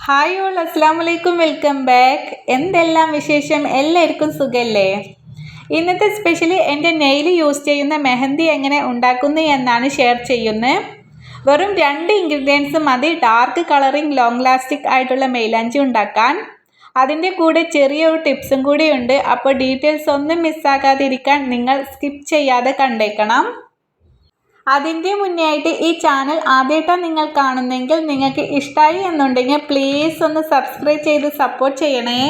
Hi all അസ്സലാമലൈക്കും welcome back. എന്തെല്ലാം വിശേഷം? എല്ലാവർക്കും സുഖല്ലേ? ഇന്നത്തെ സ്പെഷ്യലി എൻ്റെ നെയിൽ യൂസ് ചെയ്യുന്ന മെഹന്തി എങ്ങനെ ഉണ്ടാക്കുന്നു എന്നാണ് ഷെയർ ചെയ്യുന്നത്. വെറും 2 ഇൻഗ്രീഡിയൻസ് മതി ഡാർക്ക് കളറിങ് ലോങ് ലാസ്റ്റിക് ആയിട്ടുള്ള മൈലാഞ്ചി ഉണ്ടാക്കാൻ. അതിൻ്റെ കൂടെ ചെറിയൊരു ടിപ്സും കൂടിയുണ്ട്. അപ്പോൾ ഡീറ്റെയിൽസ് ഒന്നും മിസ്സാക്കാതിരിക്കാൻ നിങ്ങൾ സ്കിപ്പ് ചെയ്യാതെ കണ്ടേക്കണം. അതിൻ്റെ മുന്നേ ആയിട്ട് ഈ ചാനൽ ആദ്യമായിട്ടാണ് നിങ്ങൾ കാണുന്നെങ്കിൽ നിങ്ങൾക്ക് ഇഷ്ടമായി എന്നുണ്ടെങ്കിൽ പ്ലീസ് ഒന്ന് സബ്സ്ക്രൈബ് ചെയ്ത് സപ്പോർട്ട് ചെയ്യണേ.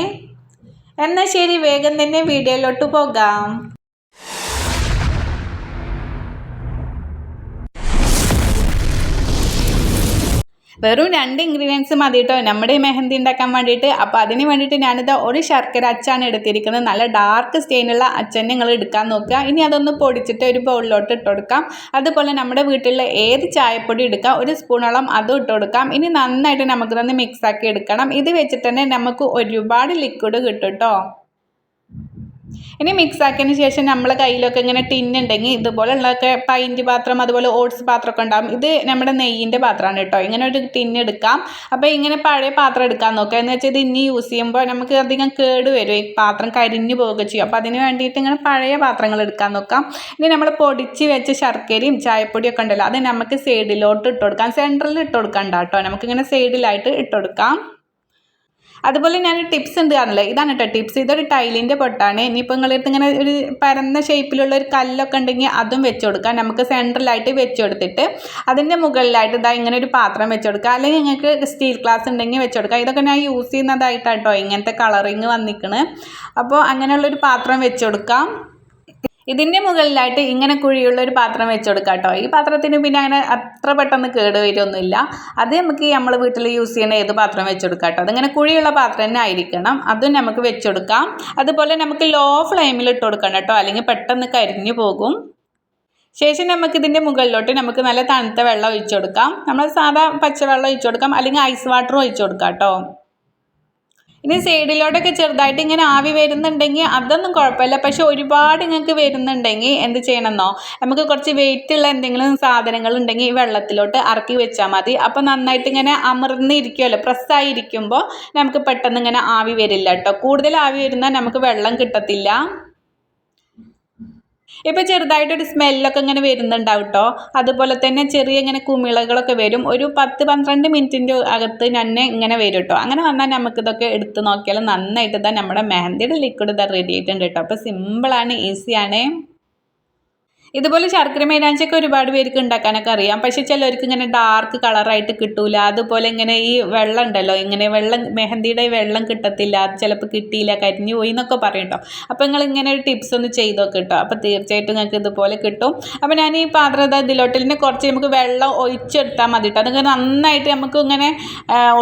എന്നാൽ ശരി, വേഗം തന്നെ വീഡിയോയിലോട്ട് പോകാം. വെറും 2 ഇൻഗ്രീഡിയൻസ് മതി കേട്ടോ നമ്മുടെ മെഹന്തി ഉണ്ടാക്കാൻ വേണ്ടിയിട്ട്. അപ്പോൾ അതിന് വേണ്ടിയിട്ട് ഞാനിത് ഒരു ശർക്കര അച്ചാണ് എടുത്തിരിക്കുന്നത്. നല്ല ഡാർക്ക് സ്റ്റെയിനുള്ള അച്ഛൻ നിങ്ങൾ എടുക്കാൻ നോക്കുക. ഇനി അതൊന്ന് പൊടിച്ചിട്ട് ഒരു ബൗളിലോട്ട് ഇട്ട് കൊടുക്കാം. അതുപോലെ നമ്മുടെ വീട്ടിലുള്ള ഏത് ചായപ്പൊടി എടുക്കാം, ഒരു സ്പൂണോളം അതും ഇട്ട് കൊടുക്കാം. ഇനി നന്നായിട്ട് നമുക്കിതൊന്ന് മിക്സാക്കി എടുക്കണം. ഇത് വെച്ചിട്ട് തന്നെ നമുക്ക് ഒരുപാട് ലിക്വിഡ് കിട്ടും കേട്ടോ. ഇനി മിക്സ് ആക്കിയതിന് ശേഷം നമ്മളെ കയ്യിലൊക്കെ ഇങ്ങനെ ടിന്നുണ്ടെങ്കിൽ ഇതുപോലെയുള്ളതൊക്കെ പൈൻറ്റ് പാത്രം അതുപോലെ ഓട്സ് പാത്രമൊക്കെ ഉണ്ടാകും. ഇത് നമ്മുടെ നെയ്യിൻ്റെ പാത്രമാണ് കേട്ടോ. ഇങ്ങനെ ഒരു ടിന്ന് എടുക്കാം. അപ്പോൾ ഇങ്ങനെ പഴയ പാത്രം എടുക്കാൻ നോക്കുക. എന്ന് വെച്ചാൽ ഇത് ഇനി യൂസ് ചെയ്യുമ്പോൾ നമുക്ക് അധികം കേട് വരും, ഈ പാത്രം കരിഞ്ഞു പോവുക ചെയ്യും. അപ്പോൾ അതിന് വേണ്ടിയിട്ട് ഇങ്ങനെ പഴയ പാത്രങ്ങൾ എടുക്കാൻ നോക്കാം. ഇനി നമ്മൾ പൊടിച്ച് വെച്ച ശർക്കരയും ചായപ്പൊടിയൊക്കെ ഉണ്ടല്ലോ, അത് നമുക്ക് സൈഡിലോട്ട് ഇട്ട് കൊടുക്കാം. സെൻറ്ററിൽ ഇട്ട് കൊടുക്കണ്ട കേട്ടോ, നമുക്കിങ്ങനെ സൈഡിലായിട്ട് ഇട്ട് കൊടുക്കാം. അതുപോലെ ഞാൻ ടിപ്സ് ഉണ്ട് കാണില്ലേ, ഇതാണ് കേട്ടോ ടിപ്സ്. ഇതൊരു ടൈലിൻ്റെ പൊട്ടാണ്. ഇനിയിപ്പോൾ നിങ്ങളടുത്ത് ഇങ്ങനെ ഒരു പരന്ന ഷേപ്പിലുള്ള ഒരു കല്ലൊക്കെ ഉണ്ടെങ്കിൽ അതും വെച്ച് കൊടുക്കാം. നമുക്ക് സെൻട്രലായിട്ട് വെച്ച് കൊടുത്തിട്ട് അതിൻ്റെ മുകളിലായിട്ട് ഇതാ ഇങ്ങനെ ഒരു പാത്രം വെച്ച് കൊടുക്കുക. അല്ലെങ്കിൽ നിങ്ങൾക്ക് സ്റ്റീൽ ഗ്ലാസ് ഉണ്ടെങ്കിൽ വെച്ച് കൊടുക്കുക. ഇതൊക്കെ ഞാൻ യൂസ് ചെയ്യുന്നതായിട്ടാട്ടോ ഇങ്ങനത്തെ കളറിങ് വന്നിരിക്കുന്നത്. അപ്പോൾ അങ്ങനെയുള്ളൊരു പാത്രം വെച്ച് കൊടുക്കാം. ഇതിൻ്റെ മുകളിലായിട്ട് ഇങ്ങനെ കുഴിയുള്ള ഒരു പാത്രം വെച്ച് കൊടുക്കാം കേട്ടോ. ഈ പാത്രത്തിന് പിന്നെ അങ്ങനെ അത്ര പെട്ടെന്ന് കേട് വരുമൊന്നുമില്ല. അത് നമുക്ക് നമ്മൾ വീട്ടിൽ യൂസ് ചെയ്യുന്ന ഏത് പാത്രം വെച്ച് കൊടുക്കാം കേട്ടോ. അതിങ്ങനെ കുഴിയുള്ള പാത്രം തന്നെ ആയിരിക്കണം. അതും നമുക്ക് വെച്ച് കൊടുക്കാം. അതുപോലെ നമുക്ക് ലോ ഫ്ലെയിമിൽ ഇട്ട് കൊടുക്കണം കേട്ടോ, അല്ലെങ്കിൽ പെട്ടെന്ന് കരിഞ്ഞു പോകും. ശേഷം നമുക്കിതിൻ്റെ മുകളിലോട്ട് നമുക്ക് നല്ല തണുത്ത വെള്ളം ഒഴിച്ചു കൊടുക്കാം. നമ്മൾ സാധാ പച്ചവെള്ളം ഒഴിച്ചു കൊടുക്കാം, അല്ലെങ്കിൽ ഐസ് വാട്ടർ ഒഴിച്ചു കൊടുക്കാം കേട്ടോ. ഇനി സൈഡിലോട്ടൊക്കെ ചെറുതായിട്ട് ഇങ്ങനെ ആവി വരുന്നുണ്ടെങ്കിൽ അതൊന്നും കുഴപ്പമില്ല. പക്ഷെ ഒരുപാട് നിങ്ങൾക്ക് വരുന്നുണ്ടെങ്കിൽ എന്ത് ചെയ്യണമെന്നോ, നമുക്ക് കുറച്ച് വെയിറ്റുള്ള എന്തെങ്കിലും സാധനങ്ങൾ ഉണ്ടെങ്കിൽ ഈ വെള്ളത്തിലോട്ട് ഇറക്കി വെച്ചാൽ മതി. അപ്പോൾ നന്നായിട്ട് ഇങ്ങനെ അമർന്നിരിക്കുമല്ലോ, പ്രസ്സായിരിക്കുമ്പോൾ നമുക്ക് പെട്ടെന്ന് ഇങ്ങനെ ആവി വരില്ല കേട്ടോ. കൂടുതൽ ആവി വരുന്നാൽ നമുക്ക് വെള്ളം കിട്ടത്തില്ല. ഇപ്പോൾ ചെറുതായിട്ടൊരു സ്മെല്ലൊക്കെ ഇങ്ങനെ വരുന്നുണ്ടാവും കേട്ടോ. അതുപോലെ തന്നെ ചെറിയ ഇങ്ങനെ കുമിളകളൊക്കെ വരും. ഒരു 10-12 മിനിറ്റിൻ്റെ അകത്ത് തന്നെ ഇങ്ങനെ വരും കേട്ടോ. അങ്ങനെ വന്നാൽ നമുക്കിതൊക്കെ എടുത്ത് നോക്കിയാൽ നന്നായിട്ട് ഇതാ നമ്മുടെ മെഹന്തിയുടെ ലിക്വിഡ് ഇതാ റെഡി ആയിട്ടുണ്ട് കേട്ടോ. അപ്പോൾ സിമ്പിളാണ്, ഈസിയാണ്. ഇതുപോലെ ശർക്കര മൈലാഞ്ചിയൊക്കെ ഒരുപാട് പേർക്ക് ഉണ്ടാക്കാനൊക്കെ അറിയാം. പക്ഷേ ചിലർക്ക് ഇങ്ങനെ ഡാർക്ക് കളറായിട്ട് കിട്ടൂല. അതുപോലെ ഇങ്ങനെ ഈ വെള്ളം ഉണ്ടല്ലോ, ഇങ്ങനെ വെള്ളം മെഹന്തിയുടെ വെള്ളം കിട്ടത്തില്ല, അത് ചിലപ്പോൾ കിട്ടിയില്ല, കരിഞ്ഞു പോയി എന്നൊക്കെ പറയും കേട്ടോ. അപ്പോൾ നിങ്ങൾ ഇങ്ങനെ ഒരു ടിപ്സ് ഒന്ന് ചെയ്ത് നോക്ക് കേട്ടോ. അപ്പോൾ തീർച്ചയായിട്ടും നിങ്ങൾക്ക് ഇതുപോലെ കിട്ടും. അപ്പോൾ ഞാൻ ഈ പാത്രം ഇതിലോട്ടിലിന് കുറച്ച് നമുക്ക് വെള്ളം ഒഴിച്ചെടുത്താൽ മതി കേട്ടോ. അതിങ്ങനെ നന്നായിട്ട് നമുക്ക് ഇങ്ങനെ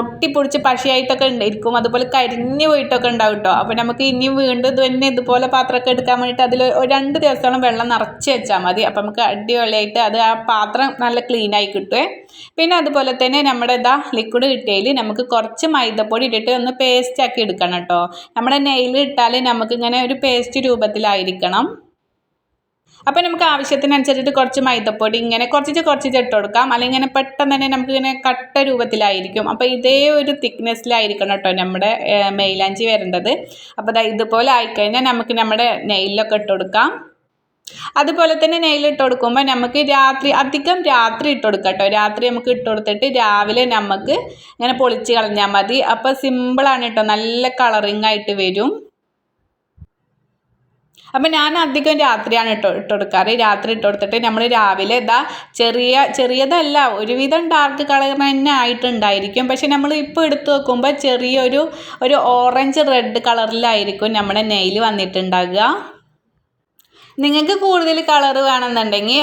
ഒട്ടിപ്പൊടിച്ച് പശയായിട്ടൊക്കെ ഇരിക്കും. അതുപോലെ കരിഞ്ഞു പോയിട്ടൊക്കെ ഉണ്ടാവും കേട്ടോ. അപ്പോൾ നമുക്ക് ഇനി വീണ്ടും ഇത് തന്നെ ഇതുപോലെ പാത്രമൊക്കെ എടുക്കാൻ വേണ്ടിയിട്ട് അതിൽ 2 ദിവസത്തോളം വെള്ളം നിറച്ച് വെച്ചാൽ മതി. അപ്പം നമുക്ക് അടിപൊളിയായിട്ട് അത് ആ പാത്രം നല്ല ക്ലീനായി കിട്ടുമേ. പിന്നെ അതുപോലെ തന്നെ നമ്മുടെ ലിക്വിഡ് കിട്ടിയതിൽ നമുക്ക് കുറച്ച് മൈദപ്പൊടി ഇട്ടിട്ട് ഒന്ന് പേസ്റ്റ് ആക്കി എടുക്കണം കേട്ടോ. നമ്മുടെ നെയിൽ ഇട്ടാൽ നമുക്കിങ്ങനെ ഒരു പേസ്റ്റ് രൂപത്തിലായിരിക്കണം. അപ്പോൾ നമുക്ക് ആവശ്യത്തിനനുസരിച്ചിട്ട് കുറച്ച് മൈദപ്പൊടി ഇങ്ങനെ കുറച്ച് ഇട്ട് കൊടുക്കാം. അല്ലെങ്കിൽ ഇങ്ങനെ പെട്ടെന്ന് തന്നെ നമുക്കിങ്ങനെ കട്ട രൂപത്തിലായിരിക്കും. അപ്പോൾ ഇതേ ഒരു തിക്നെസ്സിലായിരിക്കണം കേട്ടോ നമ്മുടെ മൈലാഞ്ചി വരേണ്ടത്. അപ്പോൾ ഇതുപോലെ ആയിക്കഴിഞ്ഞാൽ നമുക്ക് നമ്മുടെ നെയിലൊക്കെ ഇട്ട് കൊടുക്കാം. അതുപോലെ തന്നെ നെയിലിട്ട് കൊടുക്കുമ്പോൾ നമുക്ക് അധികം രാത്രി ഇട്ട് കൊടുക്കാം കേട്ടോ. രാത്രി നമുക്ക് ഇട്ട് കൊടുത്തിട്ട് രാവിലെ നമുക്ക് ഇങ്ങനെ പൊളിച്ച് കളഞ്ഞാൽ മതി. അപ്പോൾ സിമ്പിളാണ് കേട്ടോ, നല്ല കളറിങ് ആയിട്ട് വരും. അപ്പം ഞാൻ അധികം രാത്രിയാണ് ഇട്ട് കൊടുക്കാറ്. രാത്രി ഇട്ട് കൊടുത്തിട്ട് നമ്മൾ രാവിലെ ചെറിയതല്ല, ഒരുവിധം ഡാർക്ക് കളർ തന്നെ ആയിട്ടുണ്ടായിരിക്കും. പക്ഷെ നമ്മൾ ഇപ്പോൾ എടുത്ത് നോക്കുമ്പോൾ ഒരു ഓറഞ്ച് റെഡ് കളറിലായിരിക്കും നമ്മുടെ നെയിൽ വന്നിട്ടുണ്ടാകുക. നിങ്ങൾക്ക് കൂടുതൽ കളർ വേണമെന്നുണ്ടെങ്കിൽ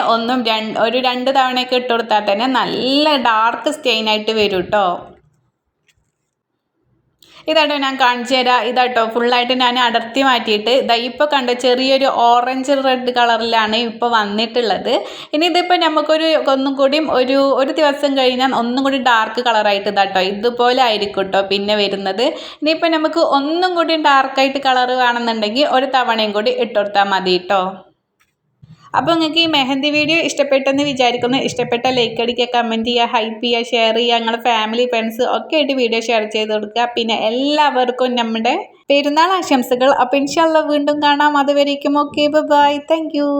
ഒരു 2 തവണയൊക്കെ ഇട്ട് കൊടുത്താൽ തന്നെ നല്ല ഡാർക്ക് സ്റ്റെയിൻ ആയിട്ട് വരും കേട്ടോ. ഇതാട്ടോ ഞാൻ കാണിച്ചു തരാം. ഇതാട്ടോ ഫുള്ളായിട്ട് ഞാൻ അടർത്തി മാറ്റിയിട്ട് ഇപ്പോൾ കണ്ട ചെറിയൊരു ഓറഞ്ച് റെഡ് കളറിലാണ് ഇപ്പോൾ വന്നിട്ടുള്ളത്. ഇനി ഇതിപ്പോൾ നമുക്കൊരു ഒന്നും കൂടി ഒരു ദിവസം കഴിഞ്ഞാൽ ഒന്നും കൂടി ഡാർക്ക് കളറായിട്ട് ഇതാട്ടോ ഇതുപോലെ ആയിരിക്കും കേട്ടോ പിന്നെ വരുന്നത്. ഇനിയിപ്പോൾ നമുക്ക് ഒന്നും കൂടി ഡാർക്കായിട്ട് കളർ വേണമെന്നുണ്ടെങ്കിൽ ഒരു തവണയും കൂടി ഇട്ട് കൊടുത്താൽ മതി കേട്ടോ. അപ്പോൾ നിങ്ങൾക്ക് ഈ മെഹന്തി വീഡിയോ ഇഷ്ടപ്പെട്ടെന്ന് വിചാരിക്കുന്നു. ഇഷ്ടപ്പെട്ട ലൈക്ക് അടിക്കുക, കമൻറ്റ് ചെയ്യുക, ഹൈപ്പ് ചെയ്യുക, ഷെയർ ചെയ്യുക, നിങ്ങളുടെ ഫാമിലി ഫ്രണ്ട്സ് ഒക്കെ ആയിട്ട് വീഡിയോ ഷെയർ ചെയ്ത് കൊടുക്കുക. പിന്നെ എല്ലാവർക്കും നമ്മുടെ പെരുന്നാൾ ആശംസകൾ. അപ്പോൾ ഇൻഷാല്ലാ വീണ്ടും കാണാം. അതുവരേക്കും ഓക്കെ ബൈ. Thank you.